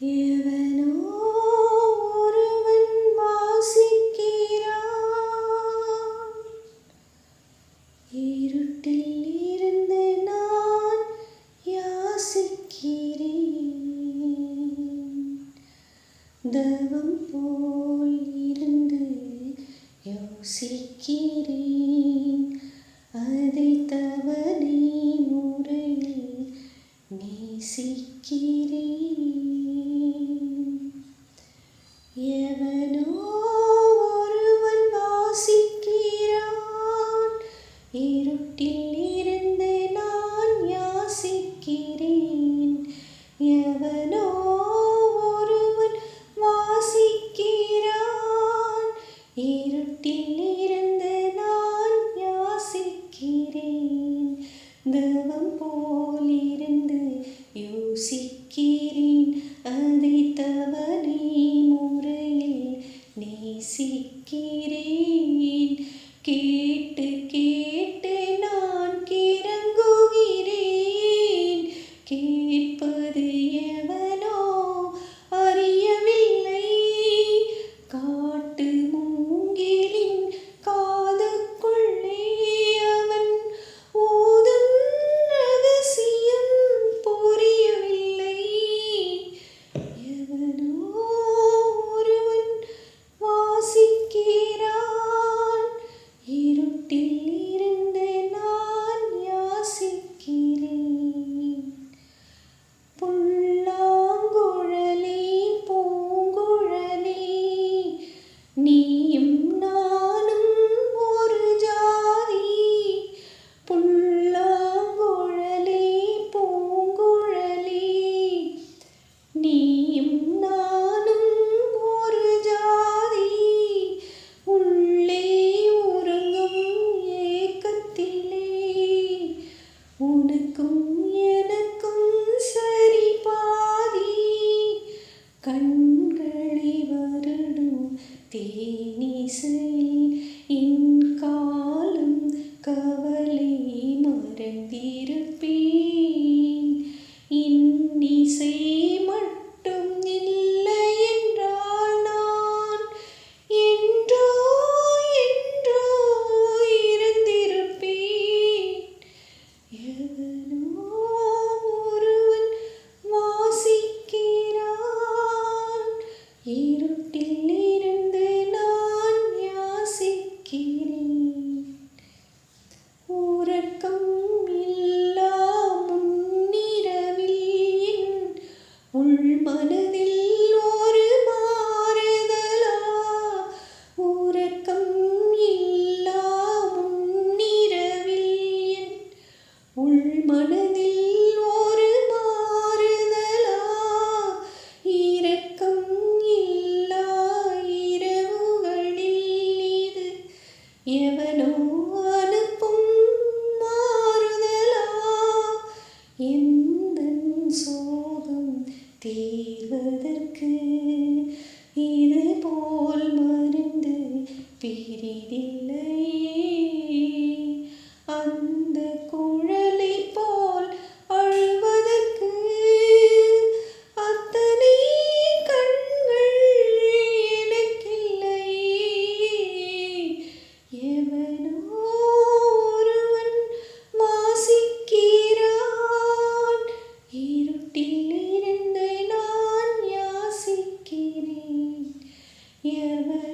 எவனோ ஒருவன் வாசிக்கிறான், இருட்டில் இருந்து நான் யாசிக்கிறேன். தவம் போல் இருந்து யோசிக்கிறேன், அதை தவணை முறையில் நேசிக்கிறேன். எவனோ ஒருவன் வாசிக்கிறான், இருட்டில் இருந்து நான் யாசிக்கிறேன். எவனோ ஒருவன் வாசிக்கிறான், இருட்டில் இருந்து நான் யாசிக்கிறேன். தவம் போல் இருந்து யோசிக்கிறேன், அதை தவணை முறையில் நேசிக்கிறேன். கேட்டு கேட்டு நான் கிறங்குகிறேன், கேட்பது எவனோ அறியவில்லை. காட்டு மூங்கிலின் காதுக்குள்ளே அவன் ஓதும் ரகசியம் புரியவில்லை. எவனோ ஒருவன் வாசிக்கிறான், இருட்டில் இருந்து நான் யாசிக்கிறேன். புல்லாங்குழலே பூங்குழலே, நீயும் நானும் ஒரு ஜாதி. புல்லாங்குழலே பூங்குழலே, நீயும் நானும் ஒரு ஜாதி. உள்ளே உறங்கும் ஏக்கத்திலே உனக்கும் எனக்கும் சரி பாதி. கண்களை வருடும் தேனிசையில் என் காலம் கவலை மறந்திருப்பேன். இன்னிசை மட்டும் இல்லை என்றால் நான் என்றோ என்றோ இருந்திருப்பேன். எவனோ ஒருவன் வாசிக்கிறான், இருட்டில் இருந்து நான் யாசிக்கிறேன். உறக்கம் இல்லா முன்னிரவில் என் உள்மனதில் ஒரு மாறுதலா. உறக்கம் இல்லா முன்னிரவில் என் உள்மனதில் ஒரு மாறுதலா. இரக்கம் இல்லா இரவுகளில் இது எவனோ அனுப்பும் மாறுதலா. எந்தன் சோகம் தீர்வதற்கு இது போல் மருந்து பிரிதில்லையே. அந்த குழலை போல் அழுவதற்கு அத்தனை கண்கள் எனக்கில்லையே. எவனோ ஒருவன் வாசிக்கிறான், இருட்டில் இருந்து நான் யாசிக்கிறேன். எவனோ